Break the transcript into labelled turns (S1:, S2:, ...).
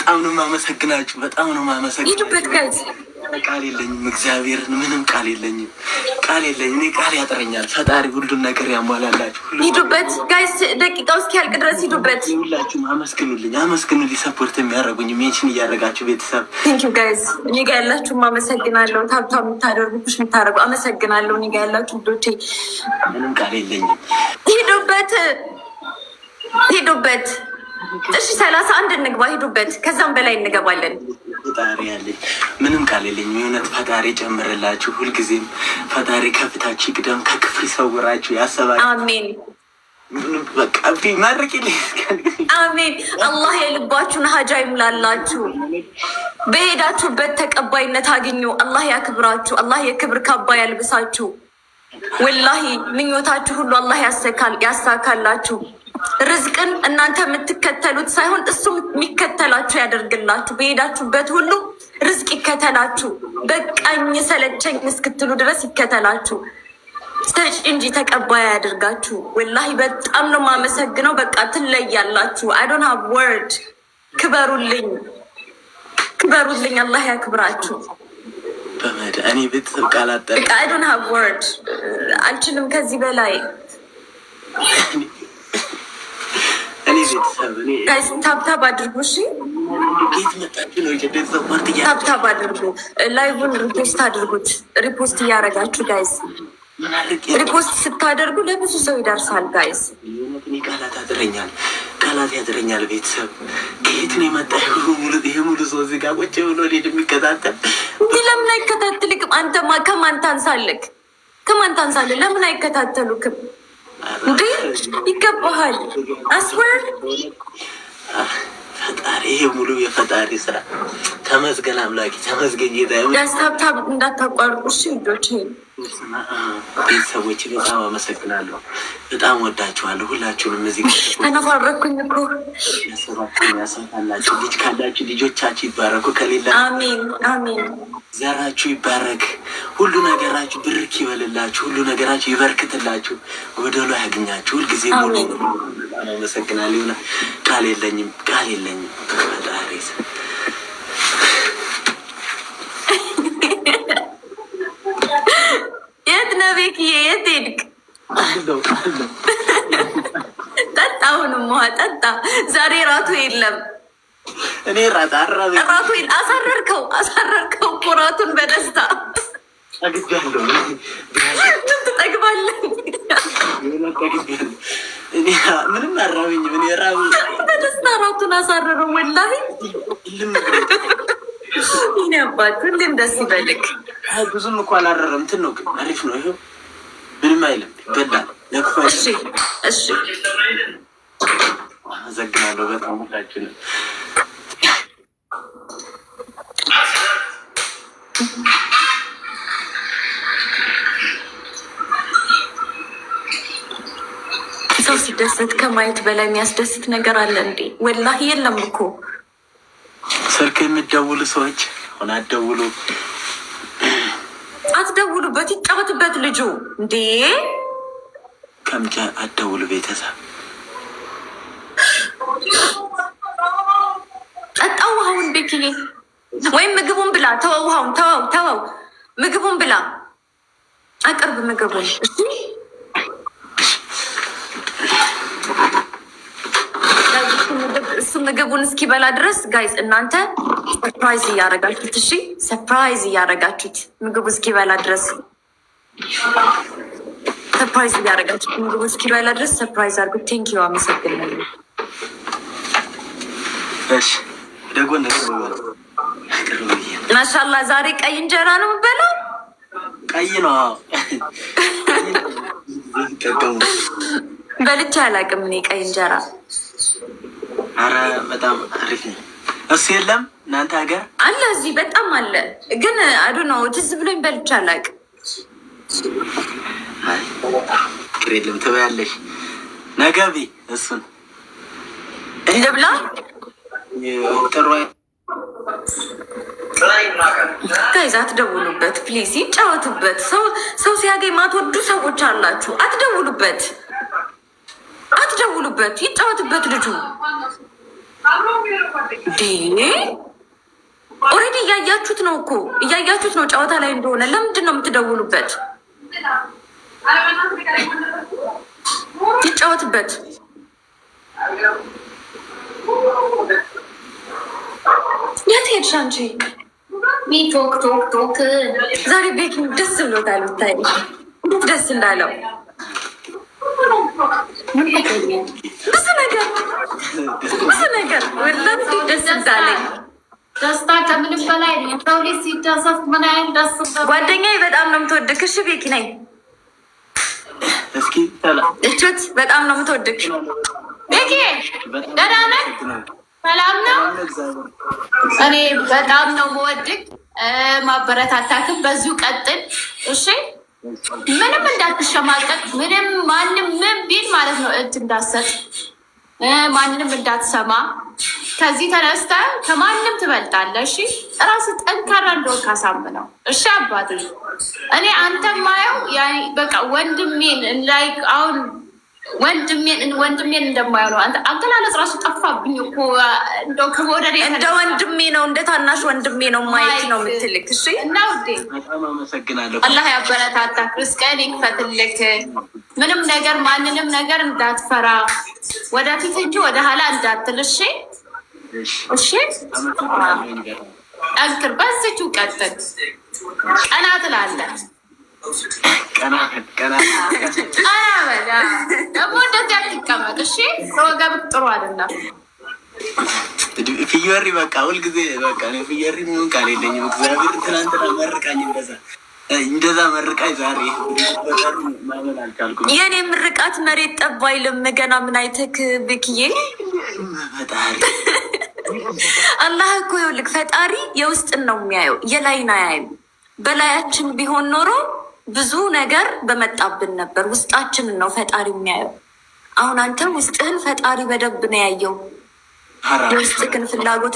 S1: በጣም ነው የማመሰግናችሁ። በጣም ነው የማመሰግናችሁ።
S2: ሂዱበት ጋይዝ።
S1: ቃል የለኝም፣ እግዚአብሔርን ምንም ቃል የለኝም፣ ቃል የለኝም። እኔ ቃል ያጥረኛል። ፈጣሪ ሁሉን ነገር ያሟላላችሁ።
S2: ሂዱበት ጋይዝ። ደቂቃው እስኪያልቅ ድረስ ሂዱበት።
S1: ሁላችሁም አመስግኑልኝ፣ አመስግኑልኝ። ሰፖርት የሚያደርጉኝ ሜንሽን እያደረጋችሁ ቤተሰብ
S2: ቴንኪው ጋይዝ። እኔ ጋ ያላችሁም አመሰግናለሁ። ታብታ የምታደርጉ ፑሽ የምታደርጉ አመሰግናለሁ። እኔ ጋ ያላችሁ ልጆቼ
S1: ምንም ቃል የለኝም።
S2: ሂዱበት፣ ሂዱበት። እሺ 31 እንግባ። ሂዱበት። ከዛም በላይ እንገባለን።
S1: ፈጣሪ ያለኝ ምንም ቃል የለኝም። የእውነት ፈጣሪ ጨምርላችሁ። ሁልጊዜም ፈጣሪ ከፍታችሁ ይቅደም፣ ከክፉ ይሰውራችሁ። ያሰባችሁ
S2: አሜን።
S1: በቃ ማድረግልኝ
S2: አሜን። አላህ የልባችሁን ሀጃ ይሙላላችሁ። በሄዳችሁበት ተቀባይነት አግኙ። አላህ ያክብራችሁ። አላህ የክብር ካባ ያልብሳችሁ። ወላሂ ምኞታችሁ ሁሉ አላህ ያሳካላችሁ። ርዝቅን እናንተ የምትከተሉት ሳይሆን እሱም የሚከተላችሁ ያደርግላችሁ። በሄዳችሁበት ሁሉ ርዝቅ ይከተላችሁ። በቃኝ ሰለቸኝ እስክትሉ ድረስ ይከተላችሁ። ሰጭ እንጂ ተቀባይ ያደርጋችሁ። ወላሂ በጣም ነው የማመሰግነው። በቃ ትለያላችሁ። አይ ዶንት ሃቭ ወርድ። ክበሩልኝ፣ ክበሩልኝ። አላህ ያክብራችሁ።
S1: እኔ ቤተሰብ ቃላት
S2: በቃ አይ ዶንት ሃቭ ወርድ። አልችልም ከዚህ በላይ። ታብታብ አድርጉ። እሺ ታብታብ አድርጉ። ላይቭን ሪፖስት አድርጉት። ሪፖስት እያደረጋችሁ ጋይዝ፣ ሪፖስት ስታደርጉ ለብዙ ሰው ይደርሳል ጋይዝ።
S1: ቃላት ያጥረኛል፣ ቃላት ያጥረኛል። ቤተሰብ ከየት ነው የመጣ ይሄ ሙሉ ሰው እዚህ ጋር ቁጭ ብሎ ሌድ የሚከታተል
S2: እንዲህ ለምን አይከታተልክም? አንተማ ከማን ታንሳለክ? ከማን ታንሳለ? ለምን አይከታተሉክም? እንዴ ይገባሃል። አስወር
S1: ፈጣሪ ይሄ ሙሉ የፈጣሪ ስራ። ተመስገን አምላኪ፣ ተመስገን ጌታ።
S2: ያስታብታብ እንዳታቋርጡ እሺ ልጆች።
S1: ቤተሰቦች በጣም አመሰግናለሁ። በጣም ወዳችኋለሁ ሁላችሁንም። እዚህ
S2: ተነፋረኩኝ እኮ።
S1: ያሰፋላችሁ ልጅ ካላችሁ ልጆቻችሁ ይባረኩ። ከሌላ
S2: አሜን አሜን።
S1: ዘራችሁ ይባረክ። ሁሉ ነገራችሁ ብርክ ይበልላችሁ። ሁሉ ነገራችሁ ይበርክትላችሁ። ጎደሎ ያገኛችሁ ሁልጊዜ ሙሉ። አመሰግናለሁ። ቃል የለኝም፣ ቃል የለኝም። ፈጣሪ
S2: የት ነው ቤክዬ? የት ሄድክ? ጠጣ። አሁንም ውሃ ጠጣ። ዛሬ ራቱ የለም።
S1: እኔ ራቱ
S2: አሳረርከው፣ አሳረርከው እኮ ራቱን በደስታ ትጠግባለህ።
S1: ምንም አራበኝም። እኔ
S2: በደስታ ራቱን አሳረረው። ወላሂ ይኔ አባት ሁሌም ደስ ይበልክ።
S1: ብዙም እኮ አላረረም። እንትን ነው ግን አሪፍ ነው። ይኸው ምንም አይልም፣ ይበላል።
S2: እሺ እሺ።
S1: አመሰግናለሁ በጣም ሁላችንም። ሰው
S2: ሲደሰት ከማየት በላይ የሚያስደስት ነገር አለ እንዴ? ወላሂ የለም እኮ።
S1: ስልክ የሚደውሉ ሰዎች ሆነ አትደውሉ፣
S2: አትደውሉበት፣ ይጫወትበት ልጁ እንዴ።
S1: ከምጃ አትደውሉ ቤተሰብ።
S2: ጠጣው ውሃውን ቤኪዬ፣ ወይም ምግቡን ብላ። ተወው ውሃውን፣ ተወው ምግቡን ብላ። አቅርብ ምግቡን። እሱ ምግቡን እስኪበላ ድረስ ጋይዝ እናንተ ሰርፕራይዝ እያደረጋችሁት፣ እሺ ሰርፕራይዝ እያደረጋችሁት ምግቡ እስኪበላ ድረስ ሰርፕራይዝ እያደረጋችሁት ምግቡ እስኪበላ ድረስ ሰርፕራይዝ አድርጉት። ቴንኪዩ፣ አመሰግናለሁ።
S1: እሺ ደጎን
S2: ማሻላ። ዛሬ ቀይ እንጀራ ነው የምበላው።
S1: ቀይ ነው
S2: በልቼ አላውቅም እኔ ቀይ እንጀራ።
S1: አረ በጣም አሪፍ ነው። እሱ የለም እናንተ ሀገር
S2: አለ? እዚህ በጣም አለ፣ ግን አዱ ነው ትዝ ብሎኝ በልቼ አላውቅም።
S1: ቅሬልም ትበያለሽ ነገቢ እሱን
S2: ልብላ።
S1: ጥሩ
S2: ጋይዝ አትደውሉበት ፕሊዝ፣ ይጫወቱበት። ሰው ሲያገኝ ማትወዱ ሰዎች አላችሁ። አትደውሉበት፣ አትደውሉበት፣ ይጫወትበት ልጁ። ኦልሬዲ እያያችሁት ነው እኮ እያያችሁት ነው ጨዋታ ላይ እንደሆነ። ለምንድን ነው የምትደውሉበት? ይጫወትበት። የት ሄድሽ አንቺ?
S3: ቶክ ቶክ ቶክ
S2: ዛሬ ቤኪንግ ደስ ብሎታል። ብታይ እንዴት ደስ እንዳለው ብዙ ነገር ወላሂ ደስ እንዳለኝ
S3: ደስታ ከምንም በላይ ነው። ሰው ልጅ ሲደሰት ምን ያህል ደስ
S2: ጓደኛዬ በጣም ነው የምትወድክ። እሺ ቤኪ ነኝ
S1: እስኪ
S2: እቹት በጣም ነው የምትወድክ።
S3: ቤኪ ደህና ነህ? ሰላም ነው? እኔ በጣም ነው የምወድክ። ማበረታታክም በዚሁ ቀጥል እሺ። ምንም እንዳትሸማቀቅ፣ ምንም ማንም ምን ቢል ማለት ነው እጅ እንዳትሰጥ፣ ማንንም እንዳትሰማ። ከዚህ ተነስተ ከማንም ትበልጣለህ። እሺ ራስህ ጠንካራ እንደሆንክ አሳምነው። እሺ አባት እኔ አንተ ማየው በቃ ወንድሜን ላይክ አሁን ወንድሜን እንደማየው ነው። አገላለጽ ራሱ ጠፋብኝ እኮ እንደው ከወደደ
S2: እንደ ወንድሜ ነው እንደ ታናሽ ወንድሜ ነው ማየት ነው የምትልክ። እሺ
S3: እና ውዴ
S1: በጣም አመሰግናለሁ።
S3: አላህ ያበረታታ፣ ርስቅህን ይክፈትልክ። ምንም ነገር ማንንም ነገር እንዳትፈራ፣ ወደፊት እንጂ ወደ ኋላ እንዳትል። እሺ እሺ ጠንክር፣ በዚቹ ቀጥል፣ ቀና ትላለህ።
S1: ቀና
S3: በላ ደግሞ እንደዚህ አትቀመጥ። እሺ ወገብህ ጥሩ አይደለም።
S1: ፍየሪ በቃ ሁልጊዜ በቃ ፍየሪ ምን ቃል የለኝም። እግዚአብሔር ትናንትና መርቃኝ እንደዛ መርቃኝ ዛሬ ማመን አልቻልኩም።
S2: የኔ ምርቃት መሬት ጠብ አይልም። ገና ምን አይተክ ብክዬ
S1: ፈጣሪ
S2: አላህ እኮ ይኸውልህ ፈጣሪ የውስጥን ነው የሚያየው የላይን አያይም። በላያችን ቢሆን ኖሮ ብዙ ነገር በመጣብን ነበር። ውስጣችንን ነው ፈጣሪ የሚያየው። አሁን አንተ ውስጥህን ፈጣሪ በደንብ ነው ያየው። የውስጥህን ፍላጎት